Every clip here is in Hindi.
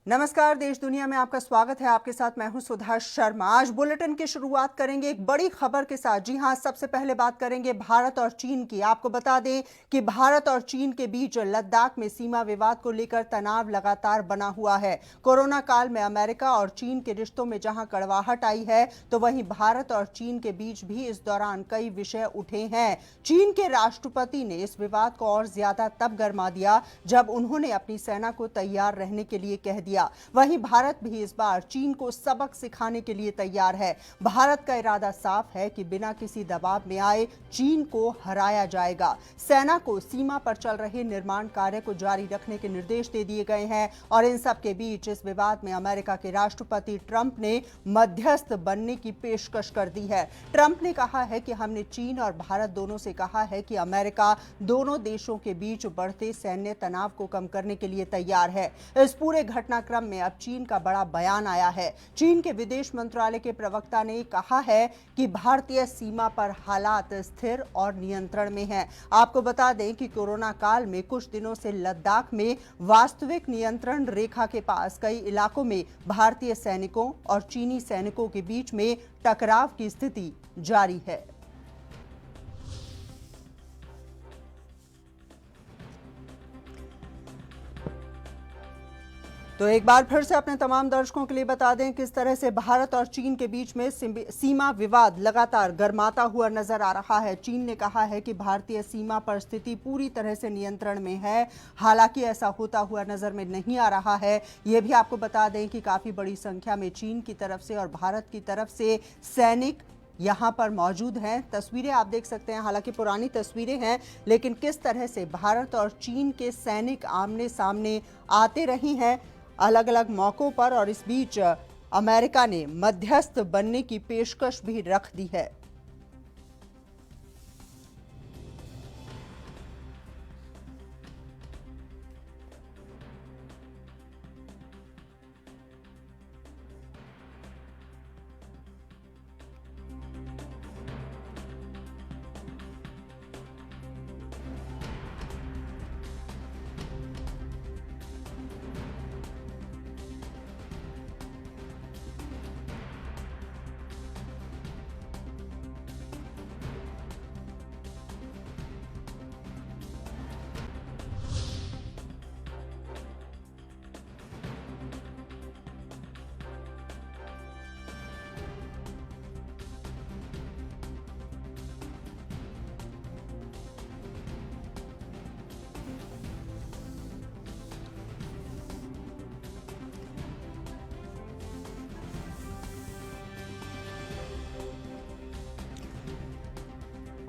नमस्कार। देश दुनिया में आपका स्वागत है। आपके साथ मैं हूं सुधा शर्मा। आज बुलेटिन की शुरुआत करेंगे एक बड़ी खबर के साथ। जी हां, सबसे पहले बात करेंगे भारत और चीन की। आपको बता दें कि भारत और चीन के बीच लद्दाख में सीमा विवाद को लेकर तनाव लगातार बना हुआ है। कोरोना काल में अमेरिका और चीन के रिश्तों में जहां कड़वाहट आई है, तो वहीं भारत और चीन के बीच भी इस दौरान कई विषय उठे हैं। चीन के राष्ट्रपति ने इस विवाद को और ज्यादा तब गरमा दिया जब उन्होंने अपनी सेना को तैयार रहने के लिए कह दिया। वहीं भारत भी इस बार चीन को सबक सिखाने के लिए तैयार है। भारत का इरादा साफ है कि बिना किसी दबाव में आए चीन को हराया जाएगा। सेना को सीमा पर चल रहे निर्माण कार्य को जारी रखने के निर्देश दे दिए गए हैं। और इन सब के बीच इस विवाद में अमेरिका के राष्ट्रपति ट्रंप ने मध्यस्थ बनने की पेशकश कर दी है। ट्रंप ने कहा है कि हमने चीन और भारत दोनों से कहा है कि अमेरिका दोनों देशों के बीच बढ़ते सैन्य तनाव को कम करने के लिए तैयार है। इस पूरे घटनाक्रम में अब चीन का बड़ा बयान आया है। चीन के विदेश मंत्रालय के प्रवक्ता ने कहा है कि भारतीय सीमा पर हालात स्थिर और नियंत्रण में हैं। आपको बता दें कि कोरोना काल में कुछ दिनों से लद्दाख में वास्तविक नियंत्रण रेखा के पास कई इलाकों में भारतीय सैनिकों और चीनी सैनिकों के बीच में टकराव की स्थिति जारी है। तो एक बार फिर से अपने तमाम दर्शकों के लिए बता दें किस तरह से भारत और चीन के बीच में सीमा विवाद लगातार गर्माता हुआ नजर आ रहा है। चीन ने कहा है कि भारतीय सीमा पर स्थिति पूरी तरह से नियंत्रण में है। हालांकि ऐसा होता हुआ नजर में नहीं आ रहा है। यह भी आपको बता दें कि काफी बड़ी संख्या में चीन की तरफ से और भारत की तरफ से सैनिक यहां पर मौजूद हैं। तस्वीरें आप देख सकते हैं, हालांकि पुरानी तस्वीरें हैं, लेकिन किस तरह से भारत और चीन के सैनिक आमने सामने आते रहे हैं अलग अलग मौकों पर। और इस बीच अमेरिका ने मध्यस्थ बनने की पेशकश भी रख दी है।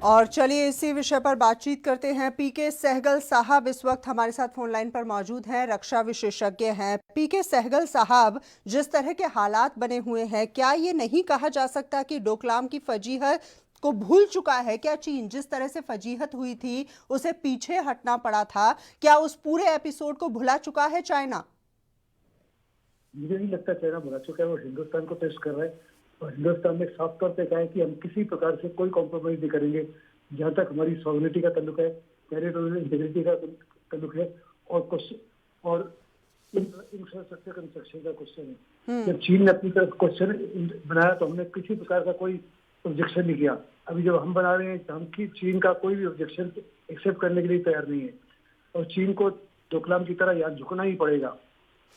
और चलिए इसी विषय पर बातचीत करते हैं। पीके सहगल साहब इस वक्त हमारे साथ फोन लाइन पर मौजूद हैं, रक्षा विशेषज्ञ हैं। पीके सहगल साहब, जिस तरह के हालात बने हुए हैं, क्या ये नहीं कहा जा सकता कि डोकलाम की फजीहत को भूल चुका है? क्या चीन जिस तरह से फजीहत हुई थी उसे पीछे हटना पड़ा था, क्या उस पूरे एपिसोड को भुला चुका है चाइना? मुझे नहीं लगता चाइना भुला चुका है। वो हिंदुस्तान को टेस्ट कर रहा है और हिंदुस्तान ने साफ तौर पे कहा है कि हम किसी प्रकार से कोई कॉम्प्रोमाइज नहीं करेंगे जहां तक हमारी सॉवरेनिटी का ताल्लुक है, टेरिटोरियल इंटीग्रिटी का ताल्लुक है और इंफ्रास्ट्रक्चर कंस्ट्रक्शन का क्वेश्चन है। जब चीन ने अपनी तरफ क्वेश्चन बनाया तो हमने किसी प्रकार का कोई ऑब्जेक्शन नहीं किया। अभी जब हम बना रहे हैं तो हम चीन का कोई भी ऑब्जेक्शन एक्सेप्ट करने के लिए तैयार नहीं है और चीन को डोकलाम की तरह याद झुकना ही पड़ेगा।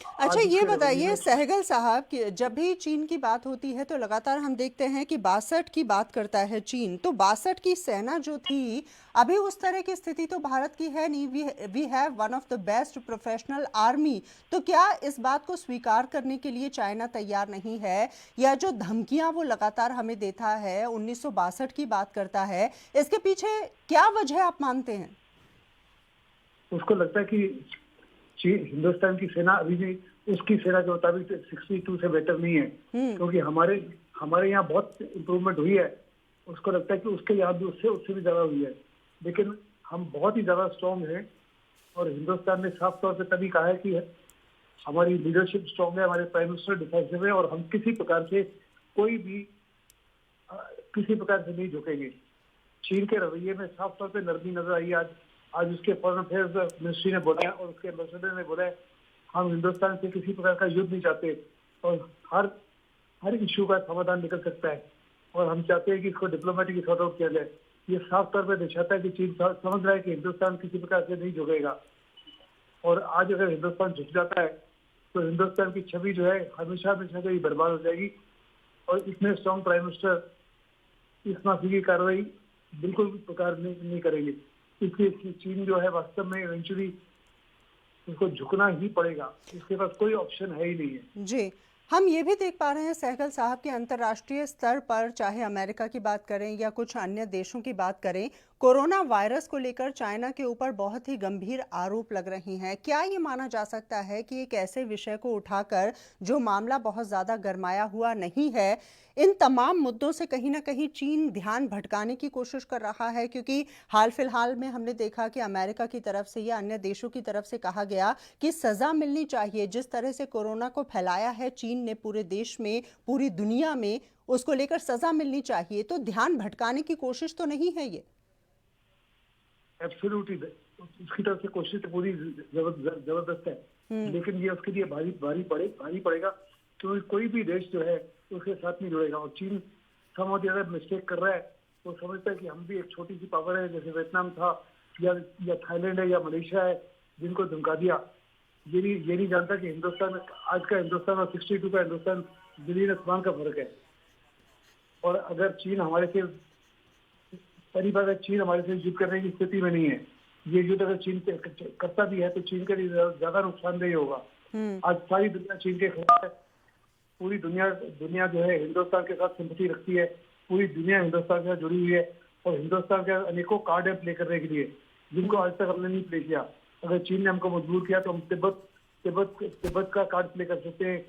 अच्छा, ये बताइए सहगल साहब कि जब भी चीन की बात होती है तो लगातार हम देखते हैं कि 62 की बात करता है चीन। तो 62 की सेना जो थी, अभी उस तरह की स्थिति तो भारत की है नहीं। We have one of the best professional army. तो क्या इस बात को स्वीकार करने के लिए चाइना तैयार नहीं है, या जो धमकियां वो लगातार हमें देता है, 1962 की बात करता है, इसके पीछे क्या वजह आप मानते हैं? उसको लगता है कि हिंदुस्तान की सेना अभी भी उसकी सेना के मुताबिक 62 से बेटर नहीं है, क्योंकि हमारे यहाँ बहुत इम्प्रूवमेंट हुई है। उसको लगता है कि उसके यहाँ भी उससे भी ज्यादा हुई है, लेकिन हम बहुत ही ज्यादा स्ट्रॉन्ग हैं। और हिंदुस्तान ने साफ तौर पे तभी कहा है कि हमारी लीडरशिप स्ट्रॉन्ग है, हमारे प्राइम मिनिस्टर डिफेंसिव है और हम किसी प्रकार से नहीं झुकेंगे। चीन के रवैये में साफ तौर पे नरमी नजर आई। आज उसके फॉरेन अफेयर्स मिनिस्ट्री ने बोला है और उसके एम्बेसडर ने बोला है हम हिंदुस्तान से किसी प्रकार का युद्ध नहीं चाहते और हर इश्यू का समाधान निकल सकता है और हम चाहते हैं कि इसको डिप्लोमेटिक सॉर्ट आउट किया जाए। ये साफ तौर पर दर्शाता है कि चीन समझ रहा है कि हिंदुस्तान किसी प्रकार से नहीं झुकेगा और आज अगर हिंदुस्तान झुक जाता है तो हिंदुस्तान की छवि जो है हमेशा हमेशा के लिए बर्बाद हो जाएगी और इतने स्ट्रॉन्ग प्राइम मिनिस्टर इस माफी की कार्रवाई बिल्कुल प्रकार नहीं करेंगे। इसलिए चीन जो है वास्तव में इवेंचुअली उसको झुकना ही पड़ेगा, इसके पास कोई ऑप्शन है ही नहीं है। जी, हम ये भी देख पा रहे हैं सहगल साहब कि अंतर्राष्ट्रीय स्तर पर चाहे अमेरिका की बात करें या कुछ अन्य देशों की बात करें, कोरोना वायरस को लेकर चाइना के ऊपर बहुत ही गंभीर आरोप लग रही हैं। क्या ये माना जा सकता है कि एक ऐसे विषय को उठाकर जो मामला बहुत ज़्यादा गरमाया हुआ नहीं है, इन तमाम मुद्दों से कहीं ना कहीं चीन ध्यान भटकाने की कोशिश कर रहा है? क्योंकि हाल फिलहाल में हमने देखा कि अमेरिका की तरफ से या अन्य देशों की तरफ से कहा गया कि सजा मिलनी चाहिए। जिस तरह से कोरोना को फैलाया है चीन ने पूरे देश में, पूरी दुनिया में, उसको लेकर सजा मिलनी चाहिए। तो ध्यान भटकाने की कोशिश तो नहीं है ये? एब्सोल्युटली उसकी तरफ से कोशिश तो पूरी जबरदस्त है, लेकिन ये उसके लिए भारी पड़ेगा क्योंकि कोई भी देश जो है उसके साथ नहीं जुड़ेगा और चीन समझ अगर मिस्टेक कर रहा है वो समझता है कि हम भी एक छोटी सी पावर है, जैसे वियतनाम था या थाईलैंड है या मलेशिया है जिनको धमका दिया। ये नहीं जानता कि हिंदुस्तान, आज का हिंदुस्तान और 62 का हिंदुस्तान जमीन आसमान का फर्क है। और अगर चीन हमारे से पहली बात है, चीन हमारे से युद्ध करने की स्थिति में नहीं है। ये युद्ध अगर चीन करता भी है तो चीन के लिए ज्यादा नुकसानदेह होगा। आज सारी दुनिया चीन के खिलाफ है, पूरी दुनिया जो है हिंदुस्तान के साथ सिंपैथी रखती है, पूरी दुनिया हिंदुस्तान के साथ जुड़ी हुई है और हिंदुस्तान के अनेकों कार्ड है प्ले करने के लिए जिनको आज तक हमने नहीं प्ले किया। अगर चीन ने हमको मजबूर किया तो हम तिब्बत का कार्ड प्ले कर सकते हैं,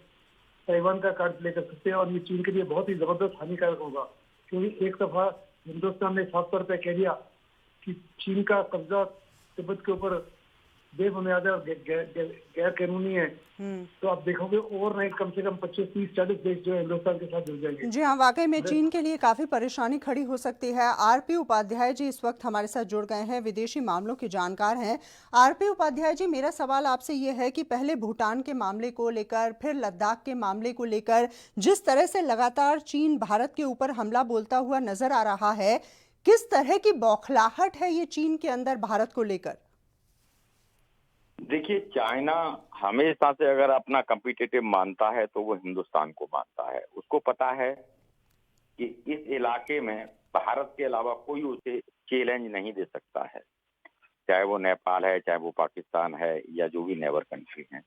ताइवान का कार्ड प्ले कर सकते हैं और ये चीन के लिए बहुत ही जबरदस्त हानिकारक होगा क्योंकि एक दफा हिंदुस्तान ने साफ तौर पर कह दिया कि चीन का कब्जा तिब्बत के ऊपर बेबुनियाद और गैर कानूनी है, तो आप देखोगे ओवरनाइट कम से कम 25, 30, 40 देश जो है हिंदुस्तान के साथ जुड़ जाएंगे। जी हाँ, वाकई में चीन के लिए काफी परेशानी खड़ी हो सकती है। आरपी उपाध्याय जी इस वक्त हमारे साथ जुड़ गए हैं, विदेशी मामलों के जानकार हैं। आरपी उपाध्याय जी, मेरा सवाल आपसे ये है कि पहले भूटान के मामले को लेकर, फिर लद्दाख के मामले को लेकर जिस तरह से लगातार चीन भारत के ऊपर हमला बोलता हुआ नजर आ रहा है, किस तरह की बौखलाहट है ये चीन के अंदर भारत को लेकर? देखिए, चाइना हमेशा से अगर अपना कॉम्पिटिटिव मानता है तो वो हिंदुस्तान को मानता है। उसको पता है कि इस इलाके में भारत के अलावा कोई उसे चैलेंज नहीं दे सकता है, चाहे वो नेपाल है, चाहे वो पाकिस्तान है या जो भी नेबर कंट्री हैं।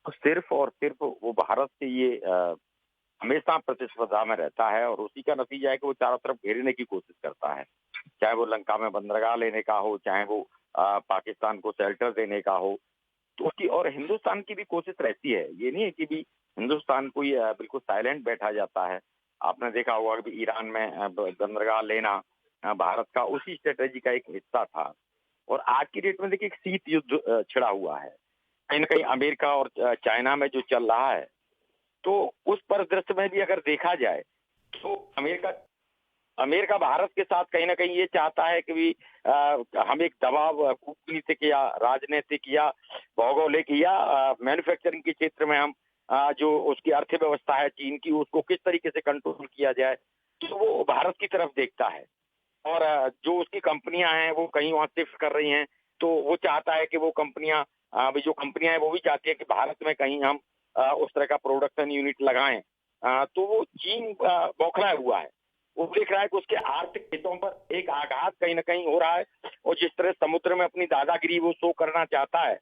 तो सिर्फ और सिर्फ वो भारत से ये हमेशा प्रतिस्पर्धा में रहता है और उसी का नतीजा है कि वो चारों तरफ घेरने की कोशिश करता है, चाहे वो लंका में बंदरगाह लेने का हो, चाहे वो पाकिस्तान को शेल्टर देने का हो। तो उसकी और हिंदुस्तान की भी कोशिश रहती है, ये नहीं है कि भी हिंदुस्तान कोई बिल्कुल साइलेंट बैठा जाता है। आपने देखा होगा कि ईरान में बंदरगाह लेना भारत का उसी स्ट्रेटेजी का एक हिस्सा था। और आज की डेट में देखिए एक शीत युद्ध छिड़ा हुआ है, कहीं ना कहीं अमेरिका और चाइना में जो चल रहा है। तो उस परिदृश्य में भी अगर देखा जाए तो अमेरिका भारत के साथ कहीं ना कहीं ये चाहता है कि भी हम एक दबाव कूटनीतिक या राजनीतिक या भौगोलिक या मैन्युफैक्चरिंग के क्षेत्र में हम जो उसकी अर्थव्यवस्था है चीन की, उसको किस तरीके से कंट्रोल किया जाए, तो वो भारत की तरफ देखता है। और जो उसकी कंपनियां हैं वो कहीं वहां शिफ्ट कर रही हैं, तो वो चाहता है कि वो कंपनियां जो कंपनियां हैं वो भी चाहती है कि भारत में कहीं हम उस तरह का प्रोडक्शन यूनिट लगाएं। तो वो चीन बौखलाया हुआ है, वो देख रहा है कि उसके आर्थिक हितों पर एक आघात कहीं ना कहीं हो रहा है। और जिस तरह समुद्र में अपनी दादागिरी वो शो करना चाहता है,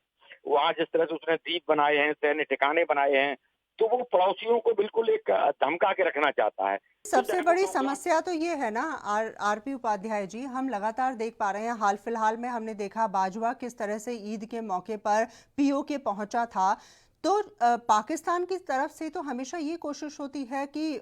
वहां जिस तरह से उसने द्वीप बनाए हैं, सैन्य ठिकाने बनाए हैं, तो वो पड़ोसियों को बिल्कुल एक धमका के रखना चाहता है। सबसे बड़ी समस्या तो ये है ना आरपी उपाध्याय जी, हम लगातार देख पा रहे हैं, हाल फिलहाल में हमने देखा बाजवा किस तरह से ईद के मौके पर पीओके पहुंचा था। तो पाकिस्तान की तरफ से तो हमेशा ये कोशिश होती है कि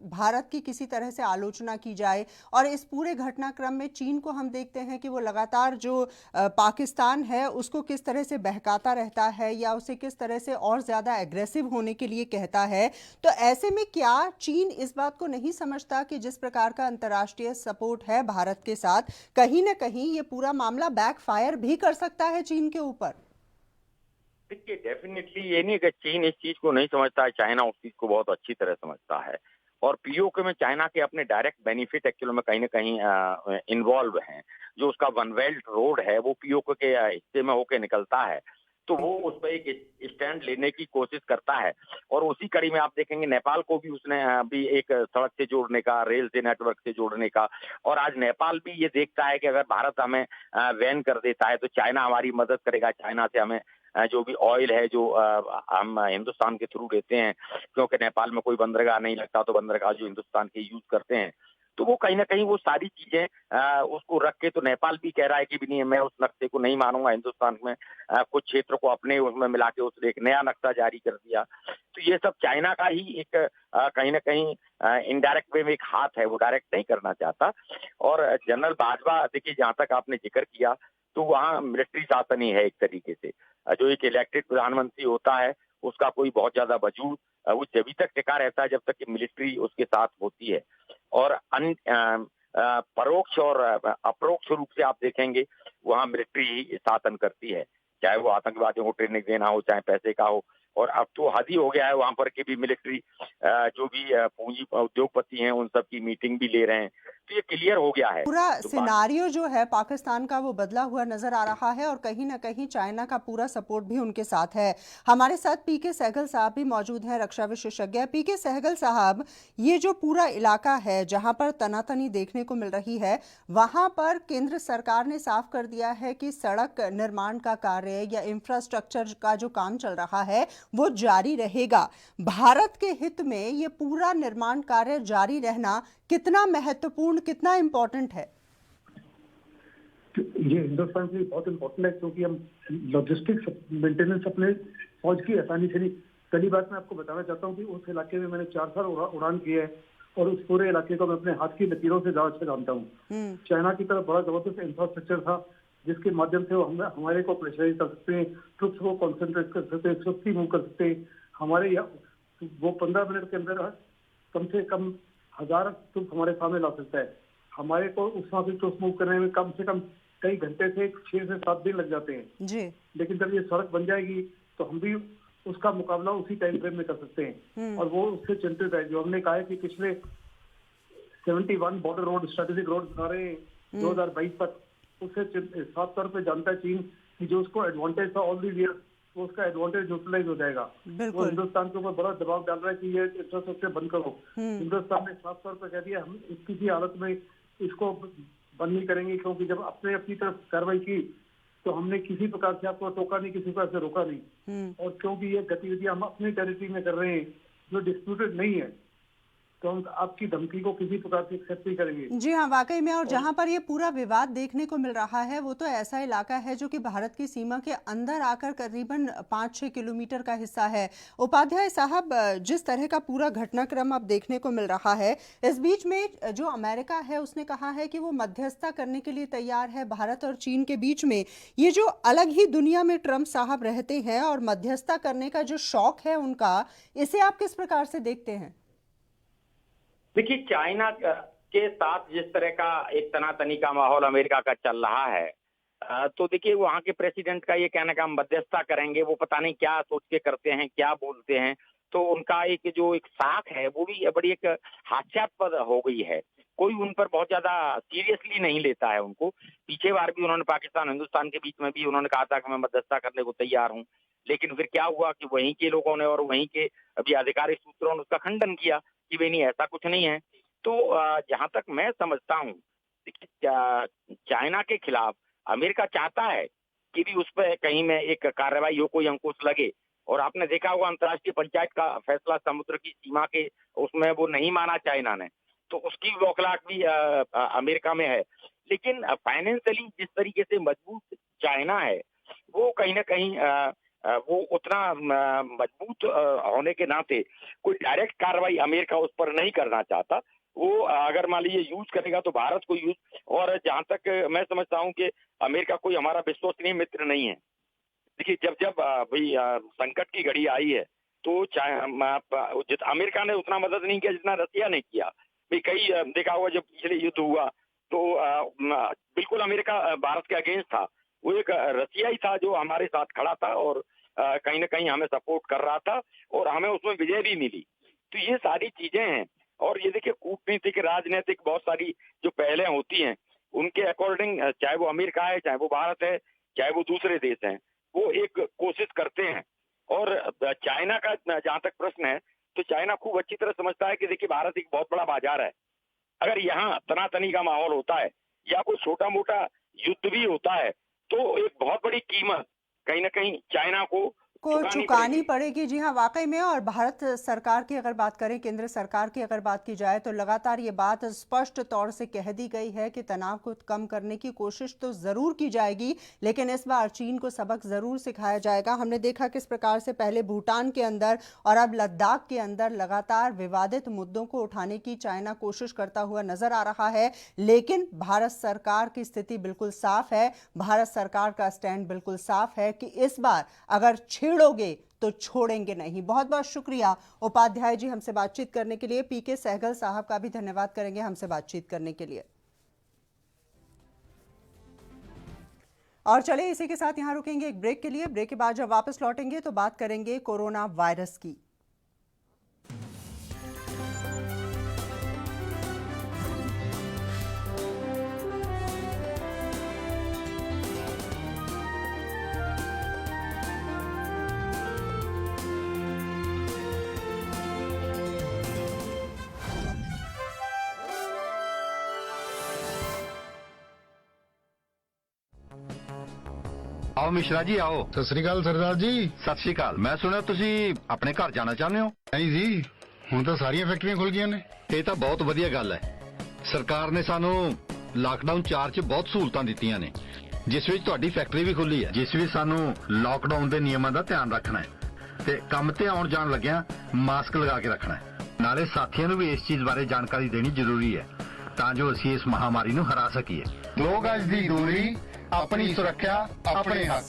भारत की किसी तरह से आलोचना की जाए, और इस पूरे घटनाक्रम में चीन को हम देखते हैं कि वो लगातार जो पाकिस्तान है उसको किस तरह से बहकाता रहता है या उसे किस तरह से और ज़्यादा एग्रेसिव होने के लिए कहता है। तो ऐसे में क्या चीन इस बात को नहीं समझता कि जिस प्रकार का अंतर्राष्ट्रीय सपोर्ट है भारत के साथ, कहीं ना कहीं ये पूरा मामला बैकफायर भी कर सकता है चीन के ऊपर? देखिए डेफिनेटली ये नहीं कि चीन इस चीज को नहीं समझता है, चाइना उस चीज को बहुत अच्छी तरह समझता है। और पीओके में चाइना के अपने डायरेक्ट बेनिफिट एक्चुअली में कहीं ना कहीं इन्वॉल्व हैं। जो उसका वन बेल्ट रोड है वो पीओके के हिस्से में होके निकलता है, तो वो उस पर एक स्टैंड लेने की कोशिश करता है। और उसी कड़ी में आप देखेंगे नेपाल को भी उसने अभी एक सड़क से जोड़ने का, रेल से नेटवर्क से जोड़ने का। और आज नेपाल भी ये देखता है कि अगर भारत हमें बैन कर देता है तो चाइना हमारी मदद करेगा, चाइना से हमें जो भी ऑयल है जो हम हिंदुस्तान के थ्रू लेते हैं, क्योंकि नेपाल में कोई बंदरगाह नहीं लगता, तो बंदरगाह जो हिंदुस्तान के यूज करते हैं। तो वो कहीं ना कहीं वो सारी चीजें उसको रख के, तो नेपाल भी कह रहा है कि भी नहीं, मैं उस नक्शे को नहीं मानूंगा। हिंदुस्तान में कुछ क्षेत्र को अपने उसमें मिला के उसने एक नया नक्शा जारी कर दिया। तो ये सब चाइना का ही एक कहीं ना कहीं इनडायरेक्ट वे में एक हाथ है, वो डायरेक्ट नहीं करना चाहता। और जनरल बाजवा, देखिए जहां तक आपने जिक्र किया, तो वहाँ मिलिट्री शासन ही है एक तरीके से। जो एक इलेक्टेड प्रधानमंत्री होता है उसका कोई बहुत ज्यादा वजूद वो जब तक टिका रहता है जब तक कि मिलिट्री उसके साथ होती है। और परोक्ष और अपरोक्ष रूप से आप देखेंगे वहाँ मिलिट्री ही शासन करती है, चाहे वो आतंकवादियों को ट्रेनिंग देना हो, चाहे पैसे का हो। और अब तो हद ही हो गया है वहां पर कि भी मिलिट्री जो भी पूंजी उद्योगपति हैं उन सब की मीटिंग भी ले रहे हैं। तो ये क्लियर हो गया है। पूरा तो सिनारियो जो है पाकिस्तान का वो बदला हुआ नजर आ रहा है और कहीं ना कहीं चाइना का पूरा सपोर्ट भी उनके साथ है। हमारे साथ पीके सहगल साहब भी मौजूद हैं, रक्षा विशेषज्ञ। पीके सहगल साहब, ये जो पूरा इलाका है जहां पर तनातनी देखने को मिल रही है, वहां पर केंद्र सरकार ने साफ कर दिया है कि सड़क निर्माण का कार्य या इंफ्रास्ट्रक्चर का जो काम चल रहा है वो जारी रहेगा। भारत के हित में ये पूरा निर्माण कार्य जारी रहना कितना महत्वपूर्ण, कितना इंपॉर्टेंट है? ये हिंदुस्तान के लिए बहुत इंपॉर्टेंट है, क्योंकि हम लॉजिस्टिक्स मेंटेनेंस अपने फौज की आसानी से नहीं। पहली बात मैं आपको बताना चाहता हूँ कि उस इलाके में मैंने 4 साल उड़ान किया है और उस पूरे इलाके को मैं अपने हाथ की लकीरों से ज्यादा अच्छा जानता हूँ। चाइना की तरफ बड़ा जबरदस्त इंफ्रास्ट्रक्चर था जिसके माध्यम से वो हमारे को प्रेशराइज कर सकते हैं, ट्रुप्स को कॉन्सेंट्रेट कर सकते हैं, सुस्ती मूव कर सकते हैं। हमारे यहाँ वो 15 मिनट के अंदर कम से कम 1000 ट्रुप्स हमारे सामने ला सकता है। हमारे को उस वहां से ट्रुप्स मूव करने में कम से कम कई घंटे से 6 से 7 दिन लग जाते हैं जी। लेकिन जब ये सड़क बन जाएगी तो हम भी उसका मुकाबला उसी टाइम फ्रेम में कर सकते हैं। और वो उससे चिंतित है। जो हमने कहा है कि पिछले 71 बॉर्डर रोड, स्ट्रेटेजिक रोड बना रहे हैं 2022 तक, उससे साफ तौर पे जानता है चीन कि जो उसको एडवांटेज था ऑल दी ईयर, वो उसका एडवांटेज न्यूट्रलाइज हो जाएगा। वो हिंदुस्तान के ऊपर बड़ा दबाव डाल रहा है कि ये इंफ्रास्ट्रक्चर बंद करो। हिंदुस्तान ने साफ तौर पर कह दिया हम किसी हालत में इसको बंद नहीं करेंगे, क्योंकि जब आपने अपनी तरफ कार्रवाई की तो हमने किसी प्रकार से आपको टोका नहीं, किसी प्रकार से रोका नहीं। और क्योंकि ये गतिविधियां हम अपनी टेरिटरी में कर रहे हैं जो डिस्प्यूटेड नहीं है, तो हम आपकी धमकी को किसी प्रकार से एक्सेप्ट नहीं करेंगे। जी हाँ, वाकई में। और जहां पर ये पूरा विवाद देखने को मिल रहा है वो तो ऐसा इलाका है जो कि भारत की सीमा के अंदर आकर करीबन 5-6 किलोमीटर का हिस्सा है। उपाध्याय साहब, जिस तरह का पूरा घटनाक्रम अब देखने को मिल रहा है, इस बीच में जो अमेरिका है उसने कहा है कि वो मध्यस्थता करने के लिए तैयार है भारत और चीन के बीच में। ये जो अलग ही दुनिया में ट्रंप साहब रहते हैं और मध्यस्थता करने का जो शौक है उनका, इसे आप किस प्रकार से देखते हैं? देखिए, चाइना के साथ जिस तरह का एक तनातनी का माहौल अमेरिका का चल रहा है, तो देखिए वहां के प्रेसिडेंट का ये कहना कि हम मध्यस्थता करेंगे, वो पता नहीं क्या सोच के करते हैं, क्या बोलते हैं। तो उनका एक जो एक साख है वो भी बड़ी एक हास्यास्पद हो गई है। कोई उन पर बहुत ज्यादा सीरियसली नहीं लेता है उनको। पीछे बार भी उन्होंने पाकिस्तान हिंदुस्तान के बीच में भी उन्होंने कहा था कि मैं मध्यस्थता करने को तैयार हूँ, लेकिन फिर क्या हुआ कि वहीं के लोगों ने और वहीं के अभी आधिकारिक सूत्रों ने उसका खंडन किया कि भाई नहीं, ऐसा कुछ नहीं है। तो जहां तक मैं समझता हूँ, चाइना के खिलाफ अमेरिका चाहता है कि भी उस पर कहीं में एक कार्रवाई हो, कोई अंकुश लगे। और आपने देखा होगा अंतर्राष्ट्रीय पंचायत का फैसला समुद्र की सीमा के उसमें वो नहीं माना चाइना ने, तो उसकी बौखलाहट भी अमेरिका में है। लेकिन फाइनेंशियली जिस तरीके से मजबूत चाइना है, वो कहीं ना कहीं वो उतना मजबूत होने के नाते कोई डायरेक्ट कार्रवाई अमेरिका उस पर नहीं करना चाहता। वो अगर मान लीजिए यूज करेगा तो भारत को यूज, और जहां तक मैं समझता हूं कि अमेरिका कोई हमारा विश्वसनीय मित्र नहीं है। देखिए, जब जब भाई संकट की घड़ी आई है तो अमेरिका ने उतना मदद नहीं किया जितना रसिया ने किया। भाई कई देखा होगा जब पिछले युद्ध हुआ तो बिल्कुल अमेरिका भारत के अगेंस्ट था। वो एक रसिया ही था जो हमारे साथ खड़ा था और कहीं ना कहीं हमें सपोर्ट कर रहा था और हमें उसमें विजय भी मिली। तो ये सारी चीजें हैं। और ये देखिए, कूटनीतिक राजनीतिक बहुत सारी जो पहलें होती हैं उनके अकॉर्डिंग, चाहे वो अमेरिका है, चाहे वो भारत है, चाहे वो दूसरे देश हैं, वो एक कोशिश करते हैं। और चाइना का जहां तक प्रश्न है, तो चाइना खूब अच्छी तरह समझता है कि देखिए भारत एक बहुत बड़ा बाजार है। अगर यहाँ तनातनी का माहौल होता है या कोई छोटा मोटा युद्ध भी होता है, तो एक बहुत बड़ी कीमत कहीं ना कहीं चाइना को चुकानी पड़ेगी। जी हाँ, वाकई में। और भारत सरकार की अगर बात करें, केंद्र सरकार की अगर बात की जाए, तो लगातार ये बात स्पष्ट तौर से कह दी गई है कि तनाव को कम करने की कोशिश तो जरूर की जाएगी, लेकिन इस बार चीन को सबक जरूर सिखाया जाएगा। हमने देखा किस प्रकार से पहले भूटान के अंदर और अब लद्दाख के अंदर लगातार विवादित मुद्दों को उठाने की चाइना कोशिश करता हुआ नजर आ रहा है, लेकिन भारत सरकार की स्थिति बिल्कुल साफ है। भारत सरकार का स्टैंड बिल्कुल साफ है कि इस बार अगर छेड़ोगे तो छोड़ेंगे नहीं। बहुत बहुत शुक्रिया उपाध्याय जी हमसे बातचीत करने के लिए। पीके सहगल साहब का भी धन्यवाद करेंगे हमसे बातचीत करने के लिए। और चले इसी के साथ यहां रुकेंगे एक ब्रेक के लिए। ब्रेक के बाद जब वापस लौटेंगे तो बात करेंगे कोरोना वायरस की। आओ मिश्रा जी आओ। ਸਤਿ ਸ੍ਰੀ ਅਕਾਲ ਸਰਦਾਰ ਜੀ। ਸਤਿ ਸ਼੍ਰੀ ਅਕਾਲ। ਮੈਂ ਸੁਣਿਆ ਤੁਸੀਂ ਆਪਣੇ ਘਰ ਜਾਣਾ ਚਾਹੁੰਦੇ ਹੋ। ਨਹੀਂ ਜੀ, ਹੁਣ ਤਾਂ ਸਾਰੀਆਂ ਫੈਕਟਰੀਆਂ ਖੁੱਲ ਗਈਆਂ ਨੇ। ਇਹ ਤਾਂ ਬਹੁਤ ਵਧੀਆ ਗੱਲ ਹੈ। ਸਰਕਾਰ ਨੇ ਸਾਨੂੰ ਲਾਕਡਾਊਨ 4 ਚ ਬਹੁਤ ਸਹੂਲਤਾਂ ਦਿੱਤੀਆਂ ਨੇ, ਜਿਸ ਵਿੱਚ ਤੁਹਾਡੀ ਫੈਕਟਰੀ ਵੀ ਖੁੱਲੀ ਹੈ, ਜਿਸ ਵਿੱਚ ਸਾਨੂੰ ਲਾਕਡਾਊਨ ਦੇ ਨਿਯਮਾਂ ਦਾ ਧਿਆਨ ਰੱਖਣਾ ਹੈ ਤੇ ਕੰਮ ਤੇ ਆਉਣ ਜਾਣ ਲੱਗਿਆਂ ਮਾਸਕ ਲਗਾ ਕੇ ਰੱਖਣਾ ਹੈ। ਨਾਲੇ ਸਾਥੀਆਂ ਨੂੰ ਵੀ ਇਸ ਚੀਜ਼ ਬਾਰੇ ਜਾਣਕਾਰੀ ਦੇਣੀ ਜ਼ਰੂਰੀ ਹੈ ਤਾਂ ਜੋ ਅਸੀਂ ਇਸ ਮਹਾਮਾਰੀ ਨੂੰ ਹਰਾ ਸਕੀਏ। 2 ਗਜ਼ ਦੀ ਦੂਰੀ, अपनी सुरक्षा अपने हक।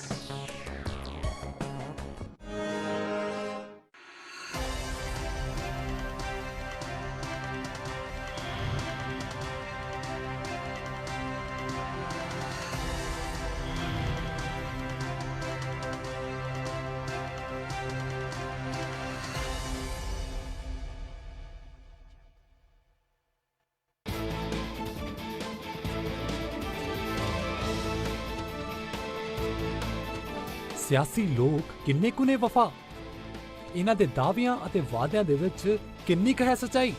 ਸਿਆਸੀ ਲੋਕ ਕਿੰਨੇ ਕੁ ਨੇ ਵਫਾ, ਇਹਨਾਂ ਦੇ ਦਾਅਵਿਆਂ ਅਤੇ ਵਾਅਦਿਆਂ ਦੇ ਵਿੱਚ ਕਿੰਨੀ ਕੁ ਹੈ ਸੱਚਾਈ?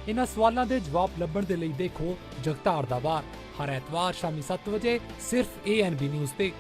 ਇਹਨਾਂ ਸਵਾਲਾਂ ਦੇ ਜਵਾਬ ਲੱਭਣ ਦੇ ਲਈ ਦੇਖੋ ਜਗਤਾਰ ਦਾ ਵਾਰ ਹਰ ਐਤਵਾਰ ਸ਼ਾਮੀ 7 ਵਜੇ ਸਿਰਫ ANB ਨਿਊਜ਼ ਤੇ।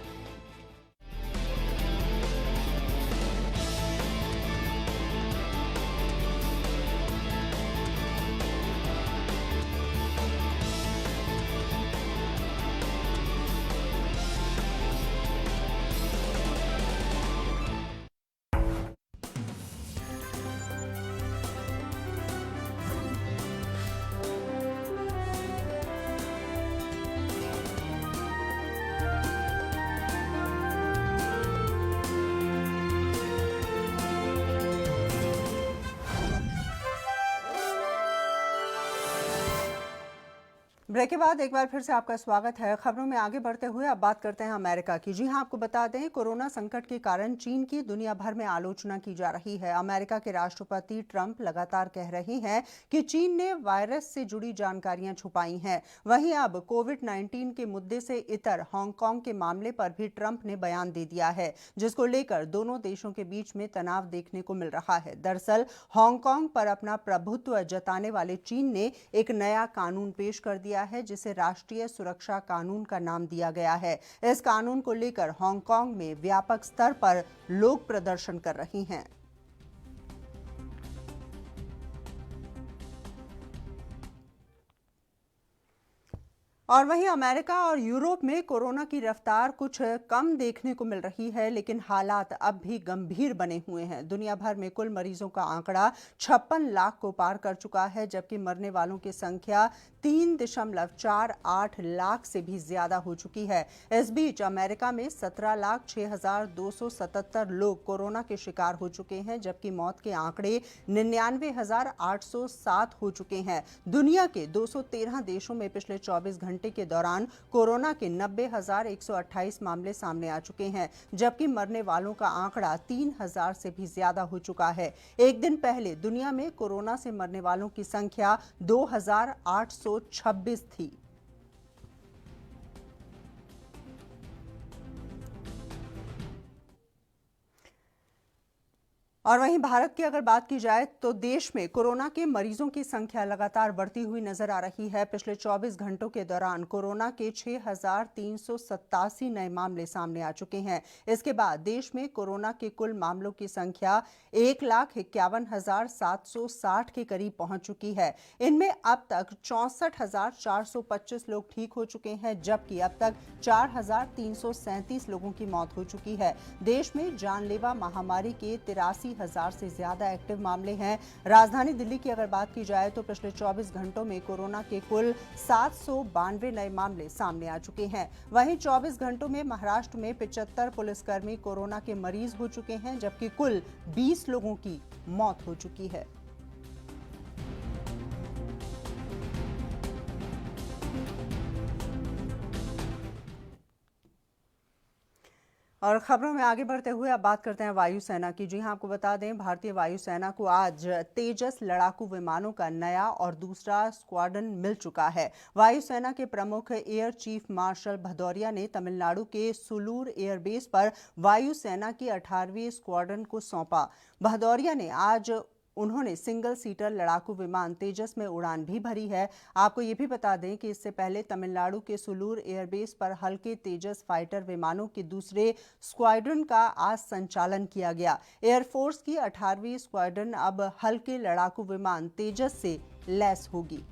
ब्रेक के बाद एक बार फिर से आपका स्वागत है। खबरों में आगे बढ़ते हुए अब बात करते हैं अमेरिका की। जी हां, आपको बता दें, कोरोना संकट के कारण चीन की दुनिया भर में आलोचना की जा रही है। अमेरिका के राष्ट्रपति ट्रंप लगातार कह रहे हैं कि चीन ने वायरस से जुड़ी जानकारियां छुपाई हैं। वहीं अब कोविड-19 के मुद्दे से इतर हांगकांग के मामले पर भी ट्रंप ने बयान दे दिया है, जिसको लेकर दोनों देशों के बीच में तनाव देखने को मिल रहा है। दरअसल हांगकांग पर अपना प्रभुत्व जताने वाले चीन ने एक नया कानून पेश कर दिया है, जिसे राष्ट्रीय सुरक्षा कानून का नाम दिया गया है। इस कानून को लेकर हांगकांग में व्यापक स्तर पर लोग प्रदर्शन कर रहे हैं। और वहीं अमेरिका और यूरोप में कोरोना की रफ्तार कुछ कम देखने को मिल रही है, लेकिन हालात अब भी गंभीर बने हुए हैं। दुनिया भर में कुल मरीजों का आंकड़ा 56 लाख को पार कर चुका है, जबकि मरने वालों की संख्या 3.48 लाख से भी ज्यादा हो चुकी है। इस बीच अमेरिका में 17,06,277 लोग कोरोना के शिकार हो चुके हैं, जबकि मौत के आंकड़े 99,807 हो चुके हैं। दुनिया के 213 देशों में पिछले 24 घंटे घंटे के दौरान कोरोना के 90,128 मामले सामने आ चुके हैं, जबकि मरने वालों का आंकड़ा 3,000 से भी ज्यादा हो चुका है। एक दिन पहले दुनिया में कोरोना से मरने वालों की संख्या 2,826 थी। और वहीं भारत की अगर बात की जाए तो देश में कोरोना के मरीजों की संख्या लगातार बढ़ती हुई नजर आ रही है। पिछले 24 घंटों के दौरान कोरोना के 6,387 नए मामले सामने आ चुके हैं। इसके बाद देश में कोरोना के कुल मामलों की संख्या 1,51,760 के करीब पहुंच चुकी है। इनमें अब तक 64,425 लोग ठीक हो चुके हैं, जबकि अब तक 4,337 लोगों की मौत हो चुकी है। देश में जानलेवा महामारी के 83,000 से ज्यादा एक्टिव मामले हैं। राजधानी दिल्ली की अगर बात की जाए तो पिछले 24 घंटों में कोरोना के कुल 792 नए मामले सामने आ चुके हैं। वहीं 24 घंटों में महाराष्ट्र में 75 पुलिसकर्मी कोरोना के मरीज हो चुके हैं, जबकि कुल 20 लोगों की मौत हो चुकी है। और खबरों में आगे बढ़ते हुए अब बात करते हैं वायुसेना की। जी हां, आपको बता दें भारतीय वायुसेना को आज तेजस लड़ाकू विमानों का नया और दूसरा स्क्वाड्रन मिल चुका है। वायुसेना के प्रमुख एयर चीफ मार्शल भदौरिया ने तमिलनाडु के सुलूर एयरबेस पर वायुसेना की 18वीं स्क्वाड्रन को सौंपा। भदौरिया ने आज उन्होंने सिंगल सीटर लड़ाकू विमान तेजस में उड़ान भी भरी है। आपको ये भी बता दें कि इससे पहले तमिलनाडु के सुलूर एयरबेस पर हल्के तेजस फाइटर विमानों के दूसरे स्क्वाड्रन का आज संचालन किया गया। एयरफोर्स की 18वीं स्क्वाड्रन अब हल्के लड़ाकू विमान तेजस से लैस होगी।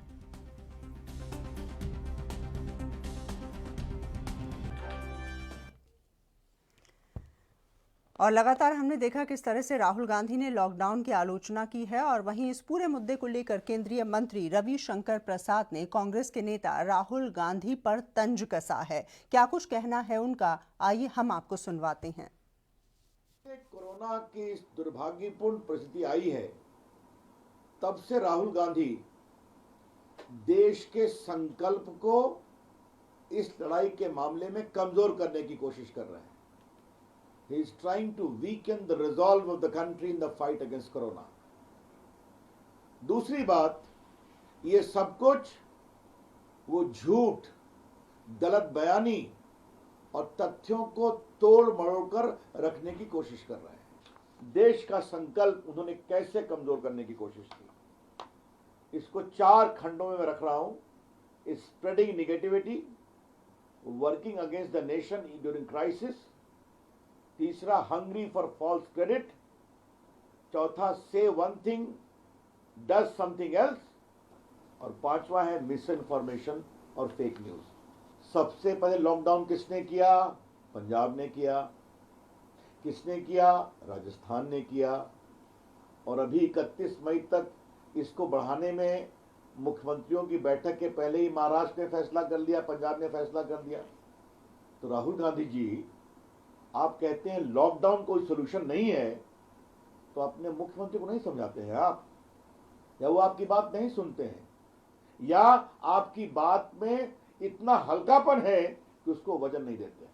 और लगातार हमने देखा किस तरह से राहुल गांधी ने लॉकडाउन की आलोचना की है, और वहीं इस पूरे मुद्दे को लेकर केंद्रीय मंत्री रविशंकर प्रसाद ने कांग्रेस के नेता राहुल गांधी पर तंज कसा है। क्या कुछ कहना है उनका, आइए हम आपको सुनवाते हैं। कोरोना की इस दुर्भाग्यपूर्ण परिस्थिति आई है, तब से राहुल गांधी देश के संकल्प को इस लड़ाई के मामले में कमजोर करने की कोशिश कर रहे हैं। He is trying to weaken the resolve of the country in the fight against corona. दूसरी बात, ये सब कुछ वो झूठ, गलत बयानी और तथ्यों को तोड़ मरोड़ कर रखने की कोशिश कर रहे हैं। देश का संकल्प उन्होंने कैसे कमजोर करने की कोशिश की, इसको 4 खंडों में मैं रख रहा हूं। Spreading negativity, working against the nation during crisis, तीसरा हंग्री फॉर फॉल्स क्रेडिट, चौथा से one thing does something else, और पांचवा है मिस इन्फॉर्मेशन और फेक न्यूज। सबसे पहले लॉकडाउन किसने किया? पंजाब ने किया। किसने किया? राजस्थान ने किया। और अभी 31 मई तक इसको बढ़ाने में मुख्यमंत्रियों की बैठक के पहले ही महाराष्ट्र ने फैसला कर लिया, पंजाब ने फैसला कर दिया। तो राहुल गांधी जी, आप कहते हैं लॉकडाउन कोई सोल्यूशन नहीं है, तो अपने मुख्यमंत्री को नहीं समझाते हैं आप, या वो आपकी बात नहीं सुनते हैं, या आपकी बात में इतना हल्कापन है कि उसको वजन नहीं देते।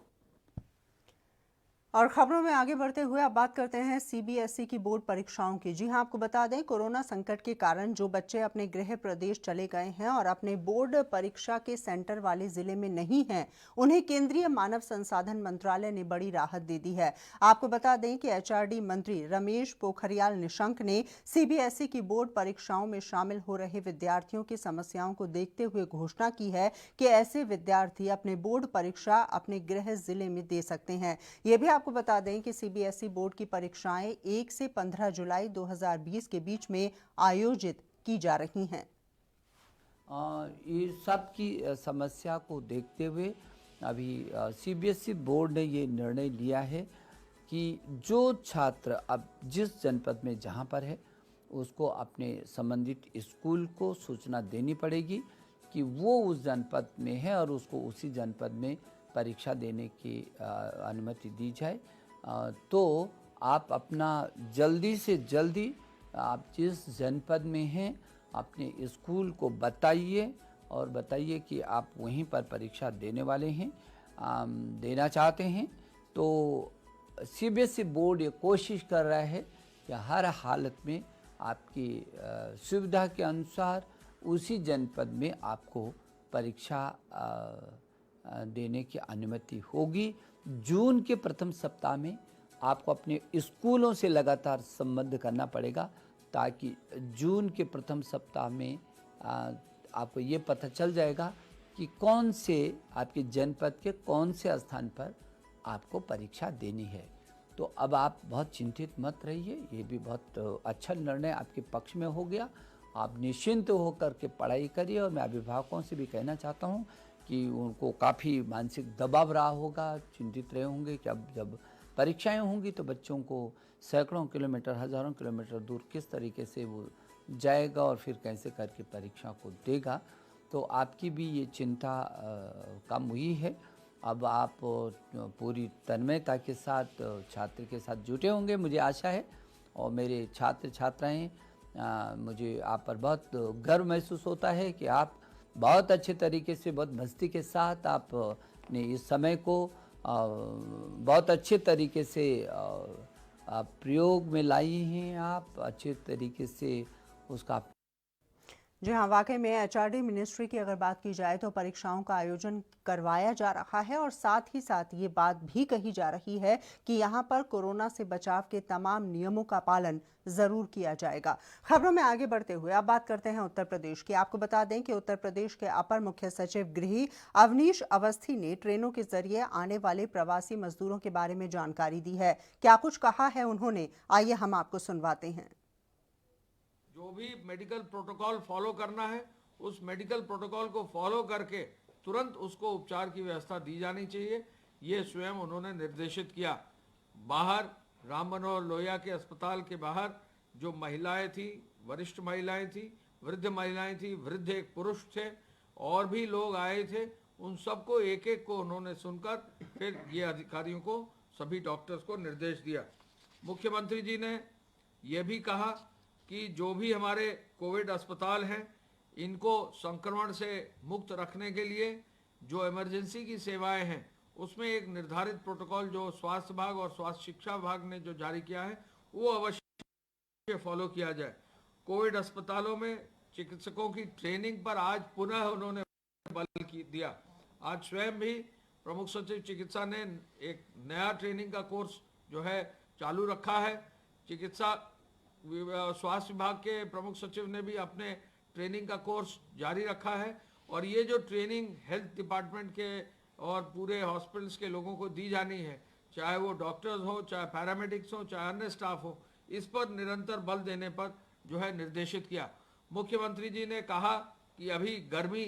और खबरों में आगे बढ़ते हुए अब बात करते हैं सीबीएसई की बोर्ड परीक्षाओं की। जी हां, आपको बता दें कोरोना संकट के कारण जो बच्चे अपने गृह प्रदेश चले गए हैं और अपने बोर्ड परीक्षा के सेंटर वाले जिले में नहीं हैं, उन्हें केंद्रीय मानव संसाधन मंत्रालय ने बड़ी राहत दे दी है। आपको बता दें कि एचआरडी मंत्री रमेश पोखरियाल निशंक ने सीबीएसई की बोर्ड परीक्षाओं में शामिल हो रहे विद्यार्थियों की समस्याओं को देखते हुए घोषणा की है कि ऐसे विद्यार्थी अपने बोर्ड परीक्षा अपने गृह जिले में दे सकते हैं। ये भी आपको बता दें कि सीबीएसई बोर्ड की परीक्षाएं 1 से 15 जुलाई 2020 के बीच में आयोजित की जा रही हैं। ये सब की समस्या को देखते हुए अभी सीबीएसई बोर्ड ने ये निर्णय लिया है कि जो छात्र अब जिस जनपद में जहाँ पर है उसको अपने संबंधित स्कूल को सूचना देनी पड़ेगी कि वो उस जनपद में है और उसको उसी जनपद में परीक्षा देने की अनुमति दी जाए। तो आप अपना जल्दी से जल्दी आप जिस जनपद में हैं अपने स्कूल को बताइए और बताइए कि आप वहीं पर परीक्षा देने वाले हैं, देना चाहते हैं, तो सीबीएसई बोर्ड ये कोशिश कर रहा है कि हर हालत में आपकी सुविधा के अनुसार उसी जनपद में आपको परीक्षा देने की अनुमति होगी। जून के प्रथम सप्ताह में आपको अपने स्कूलों से लगातार संबंध करना पड़ेगा, ताकि जून के प्रथम सप्ताह में आपको ये पता चल जाएगा कि कौन से आपके जनपद के कौन से स्थान पर आपको परीक्षा देनी है। तो अब आप बहुत चिंतित मत रहिए, ये भी बहुत अच्छा निर्णय आपके पक्ष में हो गया। आप निश्चिंत होकर के पढ़ाई करिए, और मैं अभिभावकों से भी कहना चाहता हूँ कि उनको काफ़ी मानसिक दबाव रहा होगा, चिंतित रहे होंगे कि अब जब परीक्षाएं होंगी तो बच्चों को सैकड़ों किलोमीटर, हज़ारों किलोमीटर दूर किस तरीके से वो जाएगा और फिर कैसे करके परीक्षा को देगा। तो आपकी भी ये चिंता कम हुई है। अब आप पूरी तन्मयता के साथ छात्र के साथ जुटे होंगे, मुझे आशा है। और मेरे छात्र छात्राएं, मुझे आप पर बहुत गर्व महसूस होता है कि आप बहुत अच्छे तरीके से, बहुत मस्ती के साथ आपने इस समय को बहुत अच्छे तरीके से आप प्रयोग में लाई हैं। आप अच्छे तरीके से उसका जी हाँ, वाकई में एचआरडी मिनिस्ट्री की अगर बात की जाए तो परीक्षाओं का आयोजन करवाया जा रहा है, और साथ ही साथ ये बात भी कही जा रही है कि यहाँ पर कोरोना से बचाव के तमाम नियमों का पालन जरूर किया जाएगा। खबरों में आगे बढ़ते हुए अब बात करते हैं उत्तर प्रदेश की। आपको बता दें कि उत्तर प्रदेश के अपर मुख्य सचिव गृह अवनीश अवस्थी ने ट्रेनों के जरिए आने वाले प्रवासी मजदूरों के बारे में जानकारी दी है। क्या कुछ कहा है उन्होंने, आइए हम आपको सुनवाते हैं। जो भी मेडिकल प्रोटोकॉल फॉलो करना है, उस मेडिकल प्रोटोकॉल को फॉलो करके तुरंत उसको उपचार की व्यवस्था दी जानी चाहिए, ये स्वयं उन्होंने निर्देशित किया। बाहर राम मनोहर लोहिया के अस्पताल के बाहर जो महिलाएं थी, वरिष्ठ महिलाएं थी, वृद्ध महिलाएं थी, वृद्ध एक पुरुष थे, और भी लोग आए थे, उन सबको एक एक को उन्होंने सुनकर फिर ये अधिकारियों को, सभी डॉक्टर्स को निर्देश दिया। मुख्यमंत्री जी ने यह भी कहा कि जो भी हमारे कोविड अस्पताल हैं, इनको संक्रमण से मुक्त रखने के लिए जो इमरजेंसी की सेवाएं हैं, उसमें एक निर्धारित प्रोटोकॉल जो स्वास्थ्य विभाग और स्वास्थ्य शिक्षा विभाग ने जो जारी किया है, वो अवश्य फॉलो किया जाए। कोविड अस्पतालों में चिकित्सकों की ट्रेनिंग पर आज पुनः उन्होंने बल दिया। आज स्वयं भी प्रमुख सचिव चिकित्सा ने एक नया ट्रेनिंग का कोर्स जो है चालू रखा है। चिकित्सा स्वास्थ्य विभाग के प्रमुख सचिव ने भी अपने ट्रेनिंग का कोर्स जारी रखा है, और ये जो ट्रेनिंग हेल्थ डिपार्टमेंट के और पूरे हॉस्पिटल्स के लोगों को दी जानी है, चाहे वो डॉक्टर्स हो, चाहे पैरामेडिक्स हो, चाहे अन्य स्टाफ हो, इस पर निरंतर बल देने पर जो है निर्देशित किया। मुख्यमंत्री जी ने कहा कि अभी गर्मी,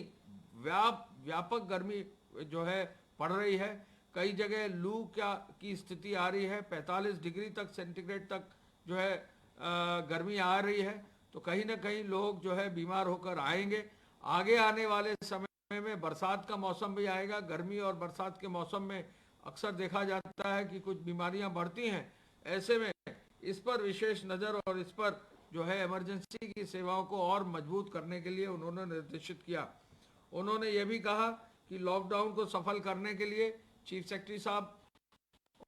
व्यापक गर्मी जो है पड़ रही है, कई जगह लू की स्थिति आ रही है, 45 डिग्री तक सेंटीग्रेड तक जो है गर्मी आ रही है, तो कहीं ना कहीं लोग जो है बीमार होकर आएंगे। आगे आने वाले समय में बरसात का मौसम भी आएगा। गर्मी और बरसात के मौसम में अक्सर देखा जाता है कि कुछ बीमारियां बढ़ती हैं। ऐसे में इस पर विशेष नज़र और इस पर जो है इमरजेंसी की सेवाओं को और मजबूत करने के लिए उन्होंने निर्देशित किया। उन्होंने ये भी कहा कि लॉकडाउन को सफल करने के लिए चीफ सेक्रेटरी साहब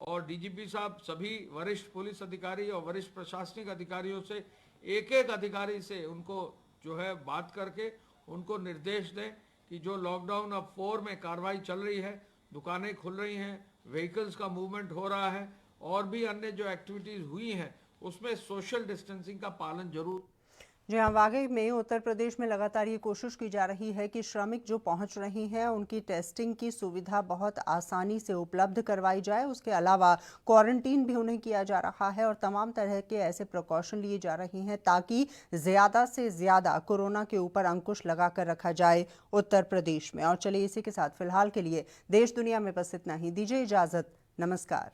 और डीजीपी साहब, सभी वरिष्ठ पुलिस अधिकारी और वरिष्ठ प्रशासनिक अधिकारियों से एक एक अधिकारी से उनको जो है बात करके उनको निर्देश दें कि जो लॉकडाउन अब 4 में कार्रवाई चल रही है, दुकानें खुल रही हैं, व्हीकल्स का मूवमेंट हो रहा है, और भी अन्य जो एक्टिविटीज़ हुई हैं, उसमें सोशल डिस्टेंसिंग का पालन जरूर। जी हाँ, वाकई में उत्तर प्रदेश में लगातार ये कोशिश की जा रही है कि श्रमिक जो पहुंच रही हैं उनकी टेस्टिंग की सुविधा बहुत आसानी से उपलब्ध करवाई जाए। उसके अलावा क्वारंटीन भी उन्हें किया जा रहा है, और तमाम तरह के ऐसे प्रिकॉशन लिए जा रहे हैं ताकि ज़्यादा से ज़्यादा कोरोना के ऊपर अंकुश लगा कर रखा जाए उत्तर प्रदेश में। और चलिए इसी के साथ फिलहाल के लिए देश दुनिया में बस इतना ही। दीजिए इजाज़त, नमस्कार।